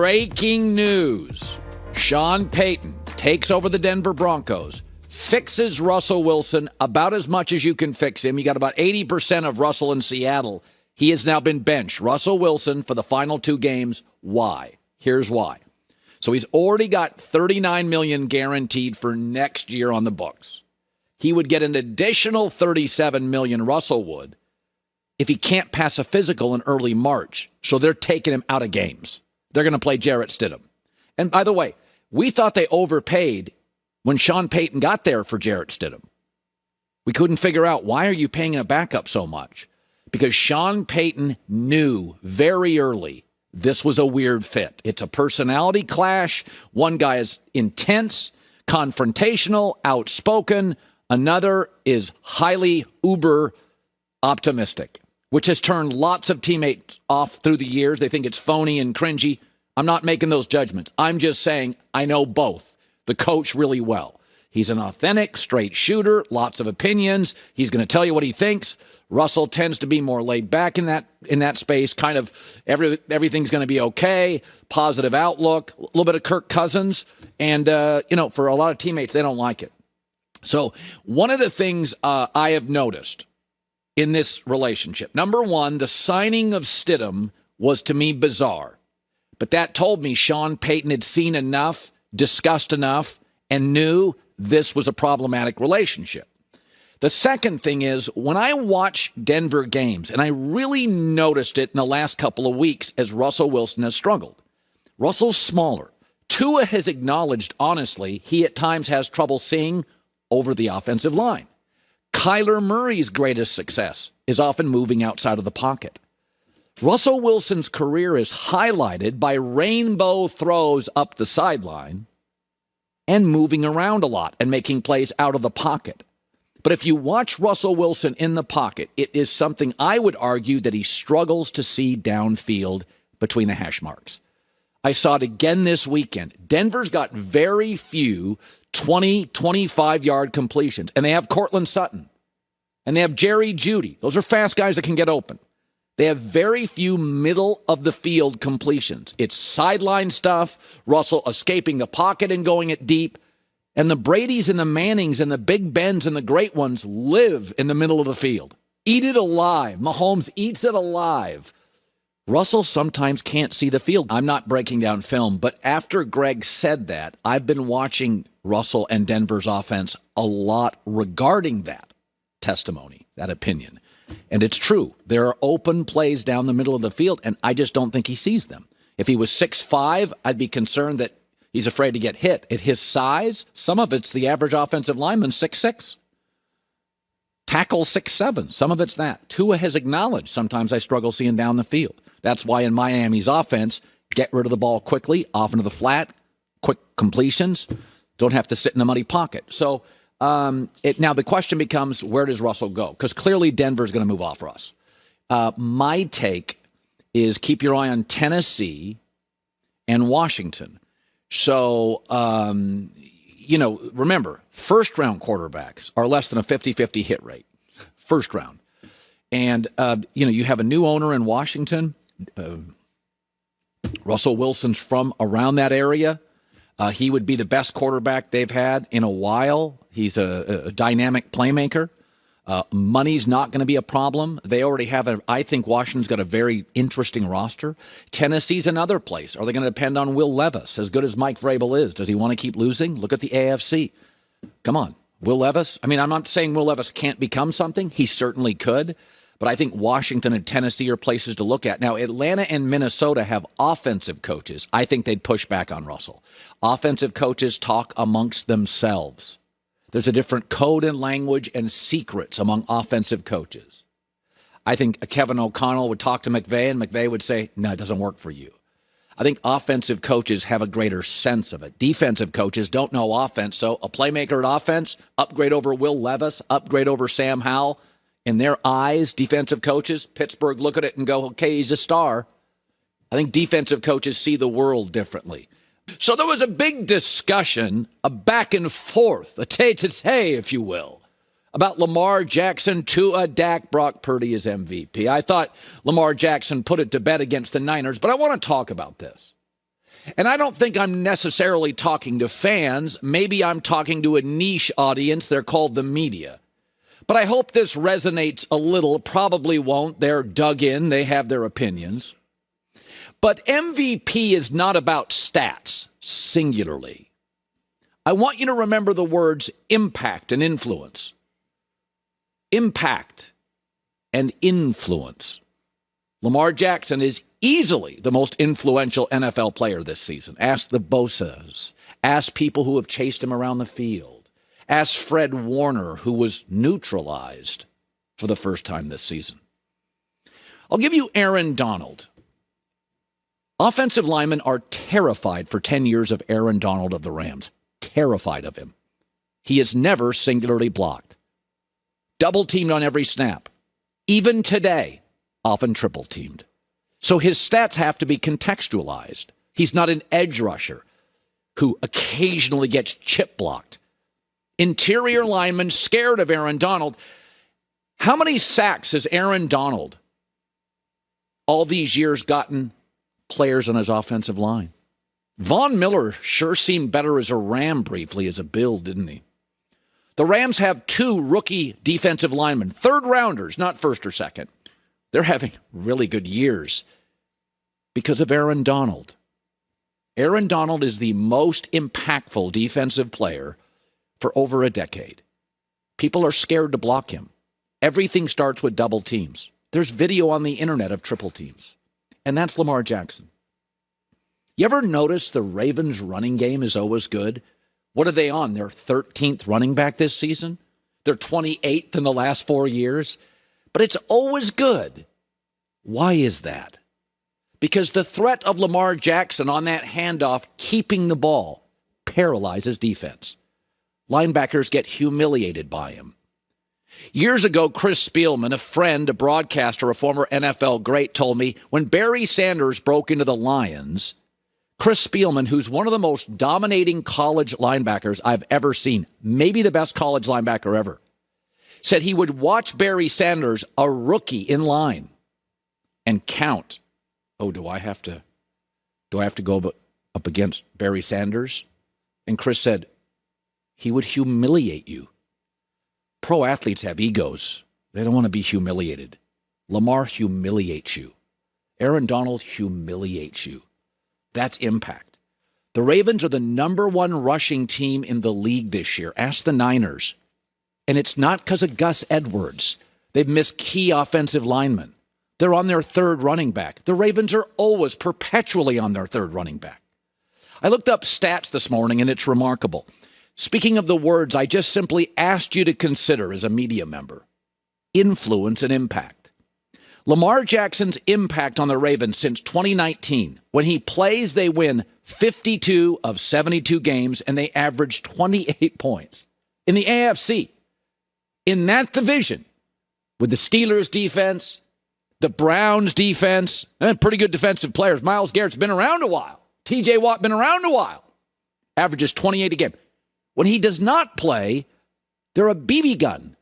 Breaking news. Sean Payton takes over the Denver Broncos, fixes Russell Wilson about as much as you can fix him. You got about 80% of Russell in Seattle. He has now been benched. Russell Wilson for the final 2 games. Why? Here's why. So he's already got $39 million guaranteed for next year on the books. He would get an additional $37 million, Russell would, if he can't pass a physical in early March. So they're taking him out of games. They're going to play Jarrett Stidham. And by the way, we thought they overpaid when Sean Payton got there for Jarrett Stidham. We couldn't figure out, why are you paying a backup so much? Because Sean Payton knew very early this was a weird fit. It's a personality clash. One guy is intense, confrontational, outspoken. Another is highly uber optimistic, which has turned lots of teammates off through the years. They think it's phony and cringy. I'm not making those judgments. I'm just saying I know both the coach really well. He's an authentic, straight shooter, lots of opinions. He's going to tell you what he thinks. Russell tends to be more laid back in that space, kind of everything's going to be okay, positive outlook, a little bit of Kirk Cousins. And, for a lot of teammates, they don't like it. So one of the things I have noticed in this relationship, number one, the signing of Stidham was to me bizarre. But that told me Sean Payton had seen enough, discussed enough, and knew this was a problematic relationship. The second thing is, when I watch Denver games, and I really noticed it in the last couple of weeks as Russell Wilson has struggled. Russell's smaller. Tua has acknowledged, honestly, he at times has trouble seeing over the offensive line. Kyler Murray's greatest success is often moving outside of the pocket. Russell Wilson's career is highlighted by rainbow throws up the sideline and moving around a lot and making plays out of the pocket. But if you watch Russell Wilson in the pocket, it is something I would argue that he struggles to see downfield between the hash marks. I saw it again this weekend. Denver's got very few 20, 25-yard completions, and they have Cortland Sutton, and they have Jerry Jeudy. Those are fast guys that can get open. They have very few middle-of-the-field completions. It's sideline stuff, Russell escaping the pocket and going it deep. And the Bradys and the Mannings and the Big Bens and the great ones live in the middle of the field. Eat it alive. Mahomes eats it alive. Russell sometimes can't see the field. I'm not breaking down film, but after Greg said that, I've been watching Russell and Denver's offense a lot regarding that testimony, that opinion. And it's true. There are open plays down the middle of the field, and I just don't think he sees them. If he was 6'5", I'd be concerned that he's afraid to get hit. At his size, some of it's the average offensive lineman, 6'6". Tackle 6'7". Some of it's that. Tua has acknowledged sometimes I struggle seeing down the field. That's why in Miami's offense, get rid of the ball quickly, off into the flat, quick completions, don't have to sit in a muddy pocket. So now the question becomes, where does Russell go? Because clearly Denver's going to move off Russ. My take is keep your eye on Tennessee and Washington. So, remember, first-round quarterbacks are less than a 50-50 hit rate. First round. And, you have a new owner in Washington. Russell Wilson's from around that area. He would be the best quarterback they've had in a while. He's a dynamic playmaker. Money's not going to be a problem. They already have I think Washington's got a very interesting roster. Tennessee's another place. Are they going to depend on Will Levis? As good as Mike Vrabel is, does he want to keep losing? Look at the AFC. Come on. Will Levis? I mean, I'm not saying Will Levis can't become something. He certainly could. But I think Washington and Tennessee are places to look at. Now, Atlanta and Minnesota have offensive coaches. I think they'd push back on Russell. Offensive coaches talk amongst themselves. There's a different code and language and secrets among offensive coaches. I think Kevin O'Connell would talk to McVay, and McVay would say, no, it doesn't work for you. I think offensive coaches have a greater sense of it. Defensive coaches don't know offense, so a playmaker at offense, upgrade over Will Levis, upgrade over Sam Howell. In their eyes, defensive coaches, Pittsburgh look at it and go, okay, he's a star. I think defensive coaches see the world differently. So there was a big discussion, a back and forth, a tete-a-tete, if you will, about Lamar Jackson, Tua, Dak, Brock Purdy as MVP. I thought Lamar Jackson put it to bed against the Niners, but I want to talk about this. And I don't think I'm necessarily talking to fans. Maybe I'm talking to a niche audience. They're called the media. But I hope this resonates a little. Probably won't. They're dug in. They have their opinions. But MVP is not about stats, singularly. I want you to remember the words impact and influence. Impact and influence. Lamar Jackson is easily the most influential NFL player this season. Ask the Bosas. Ask people who have chased him around the field. Ask Fred Warner, who was neutralized for the first time this season. I'll give you Aaron Donald. Offensive linemen are terrified for 10 years of Aaron Donald of the Rams. Terrified of him. He is never singularly blocked. Double teamed on every snap. Even today, often triple teamed. So his stats have to be contextualized. He's not an edge rusher who occasionally gets chip blocked. Interior linemen scared of Aaron Donald. How many sacks has Aaron Donald all these years gotten players on his offensive line? Von Miller sure seemed better as a Ram briefly as a Bill, didn't he? The Rams have 2 rookie defensive linemen, third rounders, not first or second. They're having really good years because of Aaron Donald. Aaron Donald is the most impactful defensive player for over a decade. People are scared to block him. Everything starts with double teams. There's video on the internet of triple teams. And that's Lamar Jackson. You ever notice the Ravens' running game is always good? What are they on? Their 13th running back this season? They're 28th in the last 4 years? But it's always good. Why is that? Because the threat of Lamar Jackson on that handoff keeping the ball paralyzes defense. Linebackers get humiliated by him. Years ago, Chris Spielman, a friend, a broadcaster, a former NFL great, told me when Barry Sanders broke into the Lions, Chris Spielman, who's one of the most dominating college linebackers I've ever seen, maybe the best college linebacker ever, said he would watch Barry Sanders, a rookie in line, and count. Oh, do I have to go up against Barry Sanders? And Chris said, he would humiliate you. Pro athletes have egos. They don't want to be humiliated. Lamar humiliates you. Aaron Donald humiliates you. That's impact. The Ravens are the number 1 rushing team in the league this year. Ask the Niners. And it's not because of Gus Edwards. They've missed key offensive linemen. They're on their 3rd running back. The Ravens are always perpetually on their 3rd running back. I looked up stats this morning, and it's remarkable. Speaking of the words I just simply asked you to consider as a media member, influence and impact. Lamar Jackson's impact on the Ravens since 2019. When he plays, they win 52 of 72 games, and they average 28 points. In the AFC, in that division, with the Steelers' defense, the Browns' defense, and pretty good defensive players. Myles Garrett's been around a while. T.J. Watt been around a while. Averages 28 a game. When he does not play, they're a BB gun.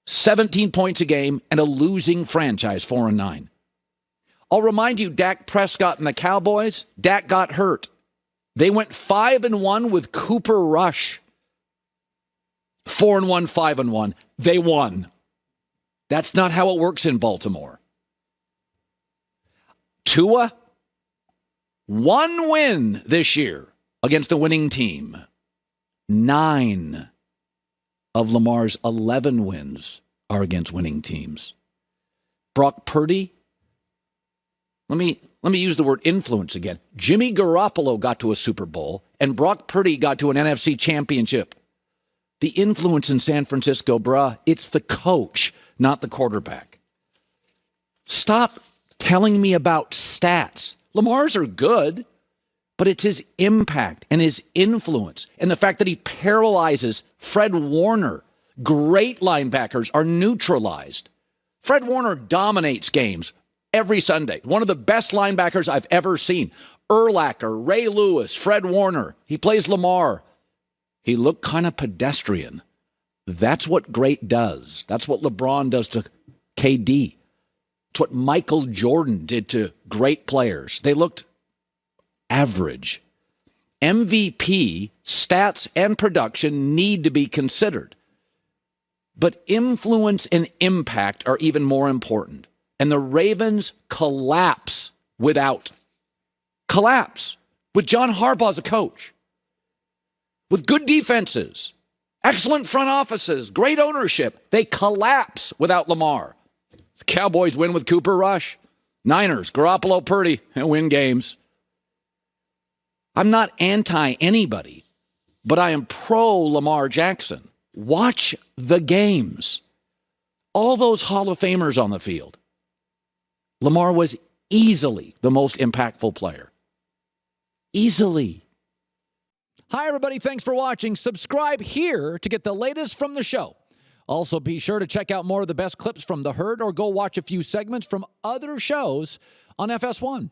17 points a game and a losing franchise, 4-9. I'll remind you, Dak Prescott and the Cowboys, Dak got hurt. They went 5-1 with Cooper Rush. 4-1, 5-1. They won. That's not how it works in Baltimore. Tua, 1 win this year against the winning team. 9 of Lamar's 11 wins are against winning teams. Brock Purdy, let me use the word influence again. Jimmy Garoppolo got to a Super Bowl, and Brock Purdy got to an NFC championship. The influence in San Francisco, bruh, it's the coach, not the quarterback. Stop telling me about stats. Lamar's are good, but it's his impact and his influence and the fact that he paralyzes Fred Warner. Great linebackers are neutralized. Fred Warner dominates games every Sunday. One of the best linebackers I've ever seen. Urlacher, Ray Lewis, Fred Warner. He plays Lamar. He looked kind of pedestrian. That's what great does. That's what LeBron does to KD. It's what Michael Jordan did to great players. They looked average. MVP stats and production need to be considered. But influence and impact are even more important. And the Ravens collapse with John Harbaugh as a coach. With good defenses, excellent front offices, great ownership. They collapse without Lamar. The Cowboys win with Cooper Rush. Niners, Garoppolo, Purdy, and win games. I'm not anti anybody, but I am pro Lamar Jackson. Watch the games. All those Hall of Famers on the field. Lamar was easily the most impactful player. Easily. Hi, everybody. Thanks for watching. Subscribe here to get the latest from the show. Also, be sure to check out more of the best clips from The Herd or go watch a few segments from other shows on FS1.